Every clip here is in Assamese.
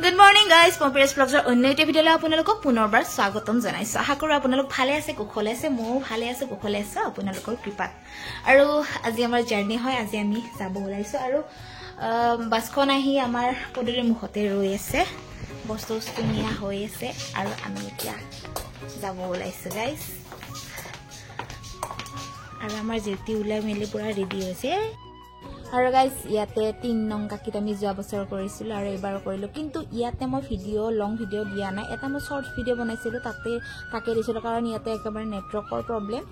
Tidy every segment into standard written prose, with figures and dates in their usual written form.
Good morning guys, Pompeous Vlogs অন্য এটা ভিডিওলৈ আপোনালোকক পুনৰবাৰ স্বাগতম জনাইছো। আশা কৰো আপোনালোক ভালে আছে, কুশলে আছে, মই ভালে আছো, কুশলে আছে আপোনালোকৰ কৃপাত। আৰু আজি আমাৰ জাৰ্নি হয়, আজি আমি যাব ওলাইছো আৰু বাছখন আহি আমাৰ পদূলিৰ মুখতে ৰৈ আছে, বস্তু নিয়া হৈ আছে আৰু আমি এতিয়া যাব ওলাইছো গাইস। আৰু আমাৰ জেটি ওলাই মেলি পুৰা ৰেডি হৈছে। আৰু গাইস ইয়াতে 3 নং কাকিত আমি যোৱা বছৰ কৰিছিলো আৰু এবাৰ কৰিলো, কিন্তু ইয়াতে মই লং ভিডিও দিয়া নাই। এটা মই শৰ্ট ভিডিও বনাইছিলো, তাকে দিছিলো কাৰণ ইয়াতে একেবাৰে নেটৱৰ্কৰ প্ৰব্লেম।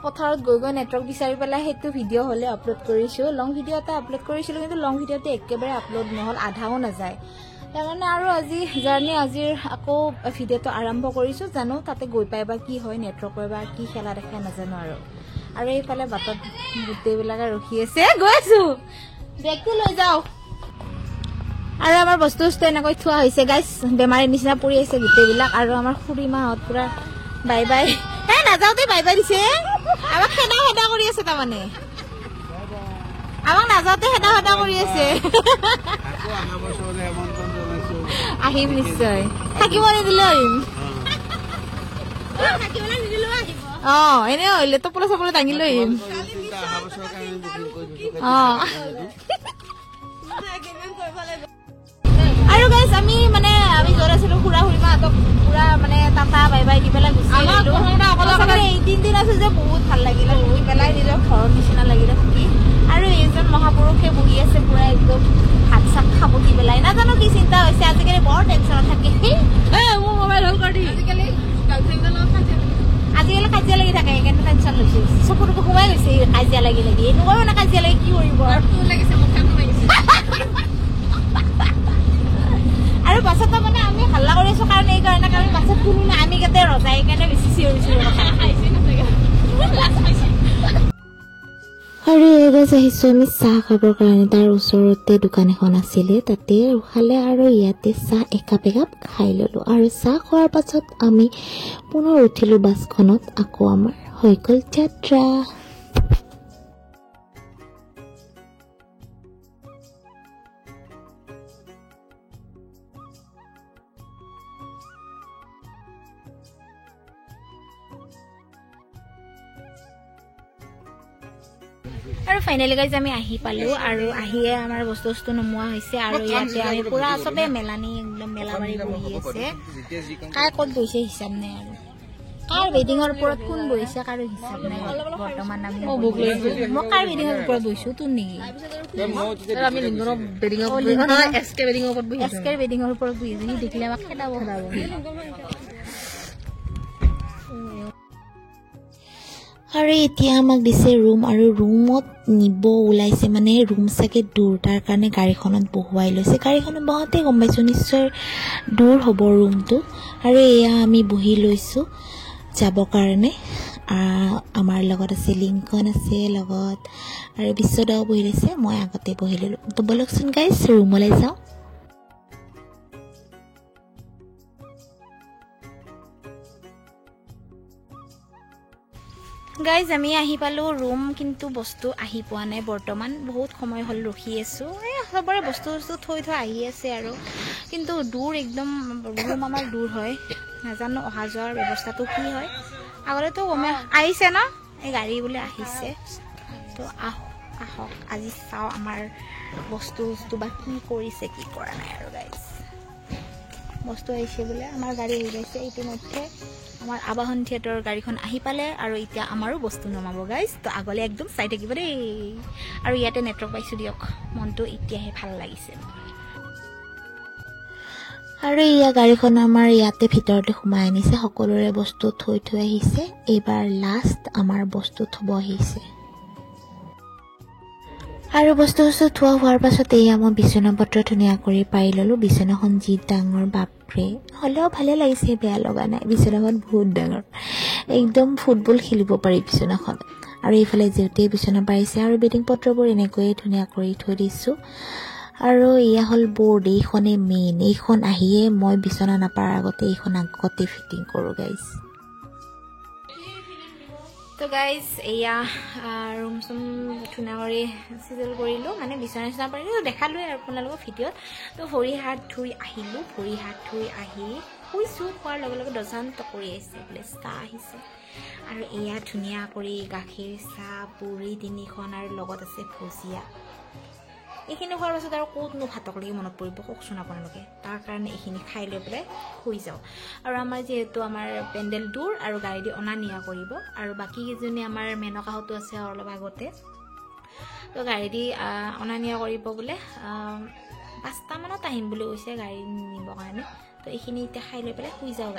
পথাৰত গৈ নেটৱৰ্ক বিচাৰি পেলাই সেইটো ভিডিও হলে আপলোড কৰিছো। লং ভিডিও এটা আপলোড কৰিছিলো, কিন্তু লং ভিডিওতে একেবাৰে আপলোড নহল, আধাও নাযায়। সেইকাৰণে আৰু আজিৰ আকৌ ভিডিওটো আৰম্ভ কৰিছো। জানো তাতে গৈ পাই বা কি হয়, নেটৱৰ্কৰ বা কি খেলা দেখা নাজানো। আৰু এইফালে বাটত গোটেইবিলাকে ৰখি আছে, গৈছো বেগটো লৈ যাও। আৰু আমাৰ বস্তু এনেকৈ থোৱা হৈছে গাইছ, বেমাৰীৰ নিচিনা পৰি আছে গোটেইবিলাক। আৰু আমাৰ খুৰী মাহঁত পুৰা বাই বাই নাযাওঁতে বাই বাই দিছে, আমাক খেদা কৰি আছে। তাৰমানে আমাক নাযাওঁতে খেদা কৰি আছে। আহিম নিশ্চয়, থাকিব নিদিলে আহিম। এনে হলে টপলা চপলা দাঙি লৈ আহিম। আৰু গাইছ আমি য'ত আছিলো খুৰা খুৰীমাহঁতক পুৰা টাটা বাই বাই দি পেলাই গুচি আহিলো। 3 দিন আছে যে বহুত ভাল লাগিলে থাকি পেলাই, নিজৰ ঘৰৰ নিচিনা লাগিলে থাকি। আৰু এইজন মহাপুৰুষে বহি আছে পুৰা একদম ভাত চাত খাব দি পেলাই। নাজানো কি চিন্তা হৈছে, আজিকালি বৰ টেনচনত থাকে। মোৰ মোবাইল হল কৰি আজিকালি কাজিয়া লাগি থাকে, সেইকাৰণে টেনচন লৈছে। চকুটোকো সোমাই গৈছে কাজিয়া লাগি এনেকুৱা কাজিয়া লাগি কি কৰিব। আৰু বাছত আমি হাল্লা কৰি আছো কাৰণ এইকাৰণে কাৰণ বাছত কোনো নাই, আমি কেতে ৰজাই সেইকাৰণে বেছি চিঞৰিছো। আৰু এবাৰ আহিছো আমি চাহ খাবৰ কাৰণে। তাৰ ওচৰতে দোকান এখন আছিলে, তাতে ৰখালে আৰু ইয়াতে চাহ একাপ খাই ললো। আৰু চাহ খোৱাৰ পাছত আমি পুনৰ উঠিলো বাছখনত। আকৌ আমাৰ হৈ গল যাত্ৰা। আৰু ফাইনেলি গাইজ আমি আহি পালো, আৰু আহিয়ে আমাৰ বস্তু নোমোৱা হৈছে। আৰু ইয়াতে আমি পুৰা চবে মেলানি একদম মেলা মাৰি বহি আছে। কাৰ ক'ত বহিছে হিচাপ নাই, আৰু কাৰ বেডিঙৰ ওপৰত কোন বহিছে কাৰো হিচাপ নাই। বৰ্তমান আমি মই কাৰ বেডিঙৰ ওপৰত বহিছো তোৰ নেকি? এছকেৰ বেডিঙৰ ওপৰত বহি আছে, সি দেখিলে আমাক খেদাব। আৰু এতিয়া আমাক দিছে ৰুম, আৰু ৰুমত নিব ওলাইছে। ৰুম চাগে দূৰ, তাৰ কাৰণে গাড়ীখনত বহুৱাই লৈছে। গাড়ীখনত বহাতে গম পাইছো নিশ্চয় দূৰ হ'ব ৰুমটো। আৰু এয়া আমি বহি লৈছো যাবৰ কাৰণে। আমাৰ লগত আছে লিংকন আছে লগত, আৰু বিশ্বদাও বহি লৈছে, মই আগতে বহি ললো। তো বলকচোন গাইজ ৰুমলৈ যাওঁ। গাইজ আমি আহি পালো ৰুম, কিন্তু বস্তু আহি পোৱা নাই বৰ্তমান। বহুত সময় হ'ল ৰখি আছো, চবৰে বস্তু থৈ আহি আছে। আৰু কিন্তু দূৰ একদম, ৰুম আমাৰ দূৰ হয়। নাজানো অহা যোৱাৰ ব্যৱস্থাটো কি হয়। আগতেতো আহিছে ন, এই গাড়ী বোলে আহিছে। তো আহক আজি চাওঁ আমাৰ বস্তু বা কি কৰিছে কি কৰা নাই। আৰু গাইজ বস্তু আহিছে বোলে, আমাৰ গাড়ী হৈ গৈছে ইতিমধ্যে। আমাৰ আবাহন থিয়েটাৰৰ গাড়ীখন আহি পালে, আৰু এতিয়া আমাৰো বস্তু নমাব গাইজ। তো আগলে একদম চাই থাকিব দেই। আৰু ইয়াতে নেটৱৰ্ক পাইছো দিয়ক, মনটো এতিয়াহে ভাল লাগিছে। আৰু এয়া গাড়ীখন আমাৰ ইয়াতে ভিতৰতে সোমাই আনিছে, সকলোৰে বস্তু থৈ আহিছে। এইবাৰ লাষ্ট আমাৰ বস্তু থব আহিছে। আৰু বস্তু থোৱা হোৱাৰ পাছত এয়া মই বিচনা পত্ৰ ধুনীয়া কৰি পাৰি ললো। বিচনাখন যি ডাঙৰ বাপৰে, হ'লেও ভালে লাগিছে, বেয়া লগা নাই। বিচনাখন বহুত ডাঙৰ, একদম ফুটবল খেলিব পাৰি বিচনাখন। আৰু এইফালে যেতিয়াই বিচনা পাৰিছে, আৰু বেডিং পত্ৰবোৰ এনেকৈয়ে ধুনীয়া কৰি থৈ দিছো। আৰু এয়া হ'ল বৰ্ড, এইখনে মেইন। এইখন আহিয়ে মই বিচনা নাপাৰ আগতে এইখন আগতে ফিটিং কৰো গাইজ। তো গাইজ এয়া ৰুম চুম ধুনীয়া কৰি চিজল কৰিলোঁ মানে বিচনা চিচনা পাৰিলোঁ দেখালোৱে আৰু আপোনালোকক ভিডিঅ'ত তো ভৰি হাত ধুই আহিলোঁ ভৰি হাত ধুই আহি শুইছোঁ খোৱাৰ লগে লগে দৰ্জান কৰি আহিছে বোলে চাহ আহিছে আৰু এয়া ধুনীয়া কৰি গাখীৰ চাহ পুৰি 3খন আৰু লগত আছে ভুজিয়া এইখিনি খোৱাৰ পাছত আৰু ক'তনো ভাতক লাগি মনত পৰিব কওকচোন আপোনালোকে তাৰ কাৰণে এইখিনি খাই লৈ পেলাই শুই যাওঁ আৰু আমাৰ যিহেতু আমাৰ পেণ্ডেল দূৰ আৰু গাড়ী দি অনা নিয়া কৰিব আৰু বাকী কেইজনী আমাৰ মেনকাহঁতো আছে অলপ আগতে তো গাড়ী দি অনা নিয়া কৰিব বোলে 5টা মানত আহিম বুলি কৈছে গাড়ী নিবৰ কাৰণে তো এইখিনি এতিয়া খাই লৈ পেলাই শুই যাওঁ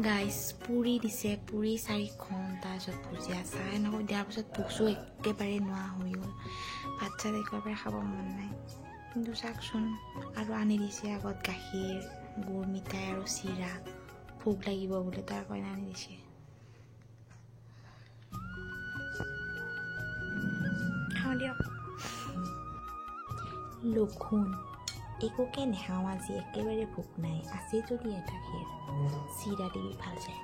গাইজ পুৰি দিছে পুৰি 4খন তাৰপিছত ভুজিয়া চাহ এনেকৈ দিয়াৰ পিছত ভোকচো একেবাৰে নোহোৱা হৈ গ'ল ভাত চাত একেবাৰে খাব মন নাই কিন্তু চাওকচোন আৰু আনি দিছে আগত গাখীৰ গুড় মিঠাই আৰু চিৰা ভোক লাগিব বোলে তাৰ কাৰণে আনি দিছে খাওঁ দিয়ক লক্ষণ একোকে নেখাওঁ আজি একেবাৰে ভোক নাই আছে যদি এটা খেৰ চিৰা দিবি ভাল যায়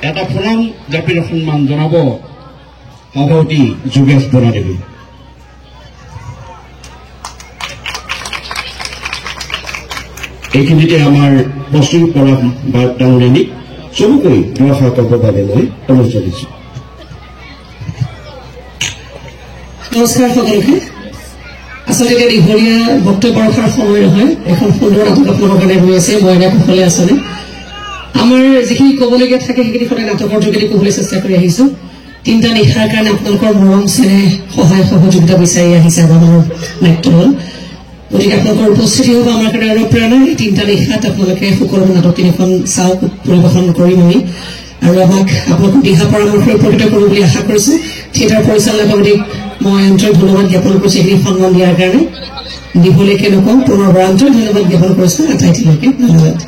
এটা ফুলাম জাপিৰ সন্মান জনাব সভাপতি যোগেশ বৰাদেৱী এইখিনিতে আমাৰ প্ৰস্তুত কৰা বাৰ্তাংগী চমুকৈ ব্যৱহাৰ কৰিবৰ বাবে মই অনুৰোধ জনাইছোঁ নমস্কাৰ সকলোকে আচলতে দীঘলীয়া বক্তব্য ৰখাৰ সময় নহয় এখন সুন্দৰ নাটক আপোনালোকৰ কাৰণে হৈ আছে মই এনে কুশলে আছনে আমাৰ যিখিনি ক'বলগীয়া থাকে সেইখিনি সদায় নাটকৰ যোগেদি ক'বলৈ চেষ্টা কৰি আহিছোঁ 3টা নিশাৰ কাৰণে আপোনালোকৰ মৰম চেনেহ সহায় সহযোগিতা বিচাৰি আহিছে আমাৰ নাট্যদল গতিকে আপোনালোকৰ উপস্থিতি হ'ব আমাৰ কাৰণে অনুপ্ৰেৰণা 3টা নিশাত আপোনালোকে সকলো নাটক 3খন চাওক পৰিৱেশন কৰিম আমি আৰু আমাক আপোনালোকক দিহা পৰামৰ্শ উপকৃত কৰোঁ বুলি আশা কৰিছোঁ থিয়েটাৰ পৰিচালনা কমিটিক মই আন্তৰিক ধন্যবাদ জ্ঞাপন কৰিছোঁ এইখিনি সন্মান দিয়াৰ কাৰণে দীঘলীয়াকে নকওঁ পুনৰবাৰ আন্তৰিক ধন্যবাদ জ্ঞাপন কৰিছোঁ আটাইখিনিকে ধন্যবাদ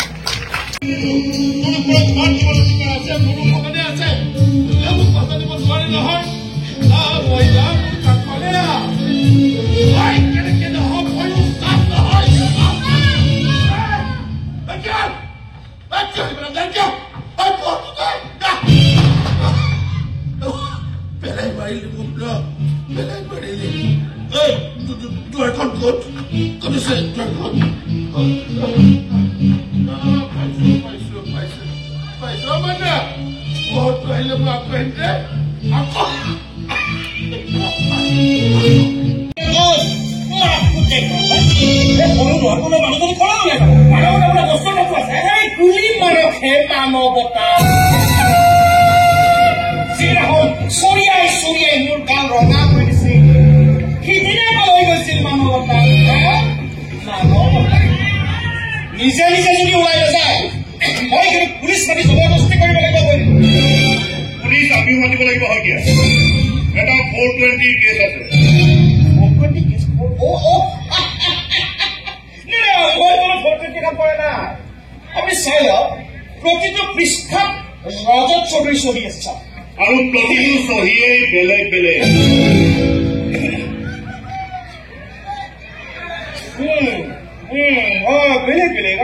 নিজে নিজে যদি ওলাই নাযায় মই কিন্তু পুলিচ মাতি জবৰদস্তি কৰিব লাগিব পুলিচ আমি মাতিব লাগিব হয় কি এটা 420 কেছ আছে 420 কেছ আমি চাই লওক প্ৰতিটো পৃষ্ঠাত ৰজত চৌধুৰী চহী আছে আৰু প্ৰতিটো চহীয়ে বেলেগ বেলেগ বেলেগ বেলেগ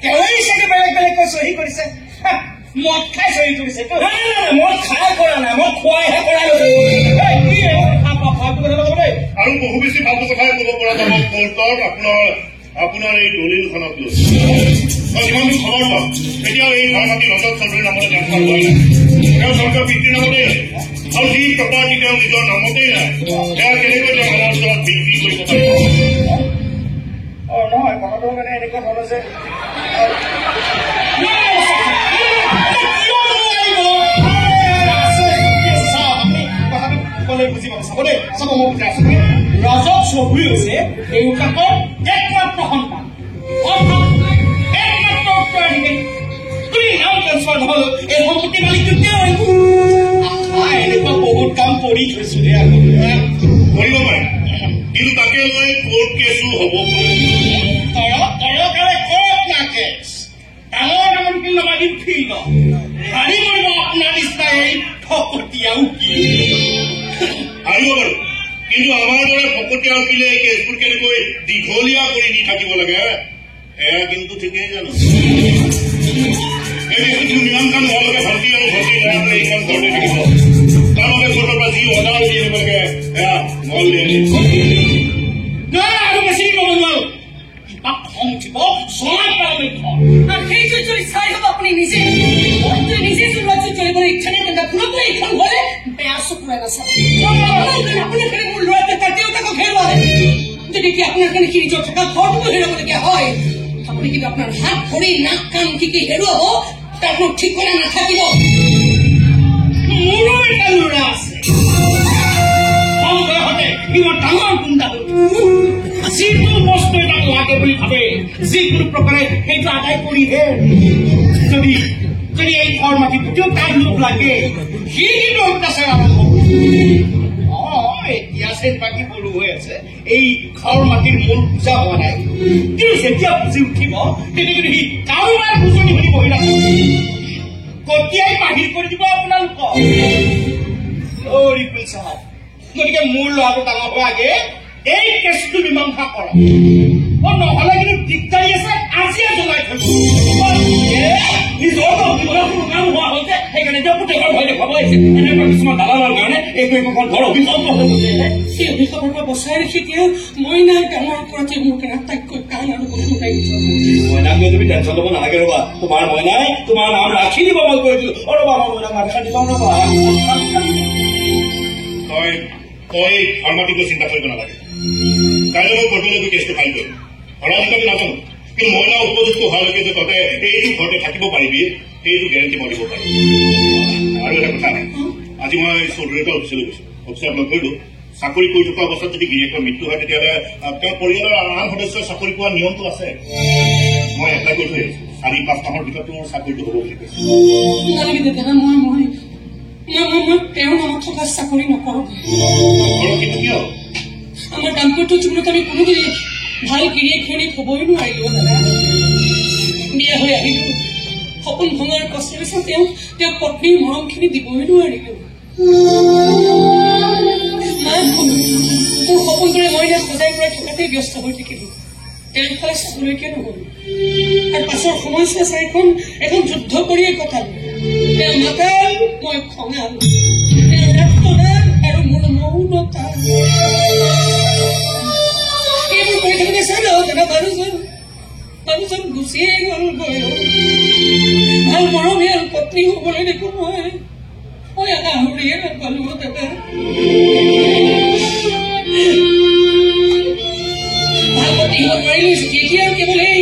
কেৱই চাগে বেলেগ বেলেগকৈ চহী কৰিছে মদ খাই চহী কৰিছে মদ খাই কৰা নাই মই খোৱাইহে কৰা আৰু বহু বেছি ভালটো কথাই ক'ব পৰা যাব কোৰ্টত আপোনাৰ এই দলিলখনক লৈ যিমান খবৰ পাম এতিয়াও এই ঘৰ মাটি ৰজত চৌধুৰীৰ নামতে ট্ৰেন্সফাৰ হোৱা নাই তেওঁ চৰকাৰ পিতৃৰ নামতে আৰু যি প্ৰপাৰ্টি তেওঁ নিজৰ নামতেই নাই তেওঁ কেনেকৈ তেওঁ আমাৰ ওচৰত বিক্ৰী কৰিব পাৰিব নহয় কথাটো মানে এনেকুৱা ধৰণৰ যে বুজি পাব চাব দেই চাব মই বুজাই আছো ৰজত চৌধুৰী হৈছে দেউতাকৰ একমাত্ৰ সন্তান অৰ্থাৎ একমাত্ৰ উত্তৰাধিকাৰী তুমি নাম ট্ৰেন্সফাৰ নহ'ল এই সম্পত্তি কৰি থৈছো কৰিব পাৰে কিন্তু তাকে লৈ কোৰ্ট কেছো হ'ব তৰকাৰে কত না কেছ ডাঙৰ ডাঙৰ উকিল লগাই দিম ফিল্ড হাৰি কৰিব আপোনাৰ নিচিনা এই ফকটীয়া উকিল হাৰিব বাৰু কিন্তু আমাৰ দৰে ফকটীয়া উকিলে এই কেছবোৰ কেনেকৈ দীঘলীয়া কৰি নি থাকিব লাগে এয়া কিন্তু ঠিকেই জানো এই কেছটো নিয়ম কাম নোহোৱালৈকে ভণ্টি আৰু ভণ্টি এইখন ঘৰতে থাকিব তেওঁলোকে কোৰ্টৰ পৰা যি অৰ্ডাৰ দি আনিব লাগে এয়া মল দি আনিব আৰু বেছি ক'ব নোৱাৰো কিবা খং উঠিব চলাই পেলাবলৈ সেইটো যদি চাই হ'ব আপুনি নিজে নিজে চলোৱাটো চলিবলৈ ইচ্ছা নাই তেন্তে পুৰকৈ এইখন ঘৰে বেয়া চকুৰে নাচাব আপোনাৰ কাৰণে মোৰ ল'ৰা তাৰ দেউতাকক হেৰুৱা যদি এতিয়া আপোনাৰ কাৰণে কি নিজৰ থকা ঘৰটোকো হেৰুৱাবলগীয়া হয় আপুনি কিন্তু আপোনাৰ হাত ভৰি নাক কাণ কি কি হেৰুৱাব তাৰ কোনো ঠিকনা নাথাকিব মোৰো এটা ল'ৰা আছে কম বয়সতে ইমান ডাঙৰ গুণ্ডা হ'ল যিকোনো বস্তু এটা লাগে বুলি ভাবে যিকোনো প্ৰকাৰে সেইটো আদায় কৰিহে যদি যদি এই ঘৰ মাটি গোটেই তাৰ লোক লাগে সি কিন্তু অত্যাচাৰ আৰম্ভ এতিয়া চেন বাকী বলো হৈ আছে এই ঘৰ মাটিৰ মূল বুজা হোৱা নাই কিন্তু যেতিয়া বুজি উঠিব তেতিয়া কিন্তু সি কাৰোবাৰ বুজনি বুলি বহি নাথাকিব কতিয়াই বাহিৰ কৰি দিব আপোনালোকক ৰিপুল চাহাব গতিকে মোৰ ল'ৰাটো ডাঙৰ হোৱাৰ আগে এই কেছটো মীমাংসা কৰক নহলে কিন্তু দিগদাৰী আছে আজিয়ে জনাই থৈছো নিজৰ কাম হোৱা হৈছে সেইকাৰণে এতিয়া পুতেকৰ ভয় দেখুৱাব আহিছে এনেকুৱা কিছুমান দালালৰ কাৰণে এইটো এখন ঘৰ অভিশপ্ত হৈ গৈছে সেই অভিশাপৰ পৰা বচাই ৰাখি এতিয়া মই নাই ডাঙৰ কৰাতে মোৰ কাৰণে আটাইতকৈ কাণ আৰু মইনাক লৈ তুমি টেনশ্যন ল'ব নালাগে ৰবা তোমাৰ মইনাই তোমাৰ নাম ৰাখি দিব মই কৈ দিলো ৰবা মই মইনাক মাথা দিব ৰবা তই ফাৰ্মাটিকলৈ চিন্তা কৰিব নালাগে কাইলৈ মই কোৰ্টলৈ কেছটো ফাইল কৰিম ধৰা হিচাপে নাজানো কিন্তু মইনা উপযুক্ত হোৱালৈকে যে তহঁতে এইটো ঘৰতে থাকিব পাৰিবি সেইটো গেৰেণ্টি মই দিব পাৰিম আৰু এটা কথা আজি মই চৌধুৰীৰ অফিচলৈ গৈছো অফিচত লগ কৰিলো চাকৰি কৰি থকা অৱস্থাত যদি গিৰিয়েকৰ মৃত্যু হয় তেতিয়াহ'লে তেওঁৰ পৰিয়ালৰ আন সদস্যই চাকৰি পোৱাৰ নিয়মটো আছে মই এপ্লাই কৰি থৈ আহিছো 4-5 মাহৰ ভিতৰত মোৰ চাকৰিটো হ'ব বুলি কৈছে মই তেওঁৰ নামত থকা চাকৰি নকৰো কিন্তু কিয় আমাৰ দাম্পত্য জীৱনত আমি কোনোদিন ভাল গিৰিয়েকজনী হ'বই নোৱাৰিলো দাদা বিয়া হৈ আহিলো সপোন ভঙাৰ কষ্ট হৈছে তেওঁ পত্নীৰ মৰমখিনি দিবই নোৱাৰিলো মোৰ সপোনটোৰে মই সজাই পৰাই থকাতে ব্যস্ত হৈ থাকিলো তেওঁৰ ফালে চাকৰিকে নহল আৰু পাছৰ সমস্যা চাইখন এখন যুদ্ধ কৰিয়ে কটালো তেওঁ মাতাল মই খঙাল তেওঁ ৰক্তদান আৰু মোৰ মৌনতা এইবোৰ কৰি থাকোঁতে চালো দাদা মানুহজন গুচিয়ে গ'লগৈ ভাল মৰমীয়াল পত্নী হ'বলৈ দেখোন মই আহুৰিয়ে নাপালো দাদা ভাল পত্নী হ'ব নোৱাৰিলো যেতিয়া আৰু কেৱল এই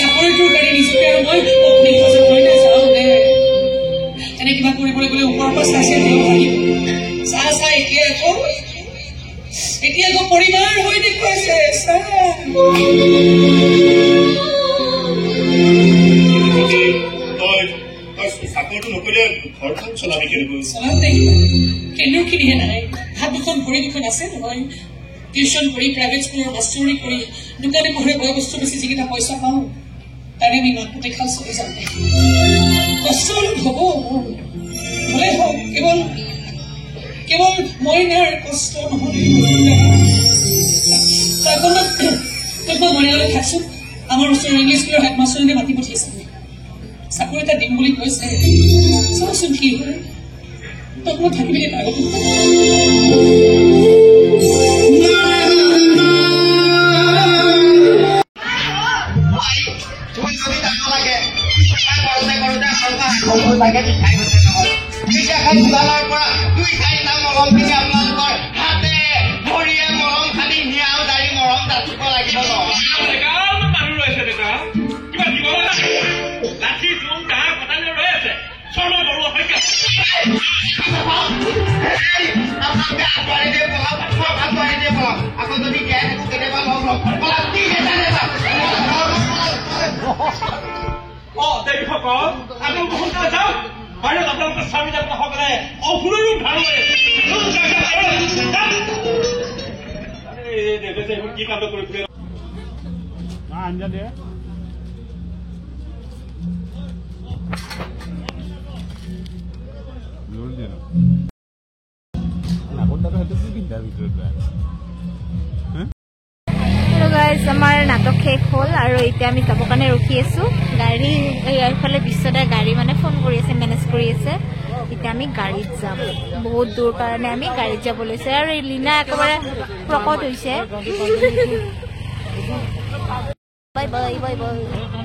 চাকৰিটোৰ কাৰণে নিজকে আৰু মই পত্নী সঁচাকৈ নাচাওঁ দে এনে কিবা কৰিবলৈ গ'লে ওপৰৰ পৰা চাইছে চাহ এতিয়া আকৌ পৰিমাৰ হৈ দেখুৱাইছে চাকৰিটো নকৰিলে ঘৰখন চলাবি কেনেকৈ কেন্দ্ৰখিনিহে নাই হাত দুখন ভৰি দুখন আছে নহয় টিউশ্যন কৰি প্ৰাইভেট স্কুলৰ মাষ্টৰী কৰি দোকানে পোহৰে বয় বস্তু বেছি যিকেইটা পইচা পাওঁ তাৰে আমি মাক পুতেক খাল চলি যাম কষ্ট অলপ হ'ব মোৰ ভালে হওক কেৱল মই নাই কষ্ট নহ'লে মৰিয়ালৈ থাকছো আমাৰ ওচৰৰ ইংলিছ স্কুলৰ হেডমাষ্টৰীনে মাতি পঠিয়াইছে চাকৰি এটা দিম বুলি কৈছে চাওচোন কি হয় তক মই থাকিবলৈ পাৰোঁ বাহিৰত আপোনালোকৰ স্বামীজাত সকলে অভুলৈও ধাৰ লয় কি কাম কৰি ফুৰে আঞ্জা দিয়ে আমাৰ নাটক শেষ হ'ল আৰু এতিয়া আমি যাবৰ কাৰণে ৰখি আছো গাড়ী এইফালে বিশ্বদাই গাড়ী মানে ফোন কৰি আছে মেনেজ কৰি আছে এতিয়া আমি গাড়ীত যাম বহুত দূৰ কাৰণে আমি গাড়ীত যাব লৈছে আৰু লীনা একেবাৰে প্ৰকট হৈছে বাই বাই বাই বাই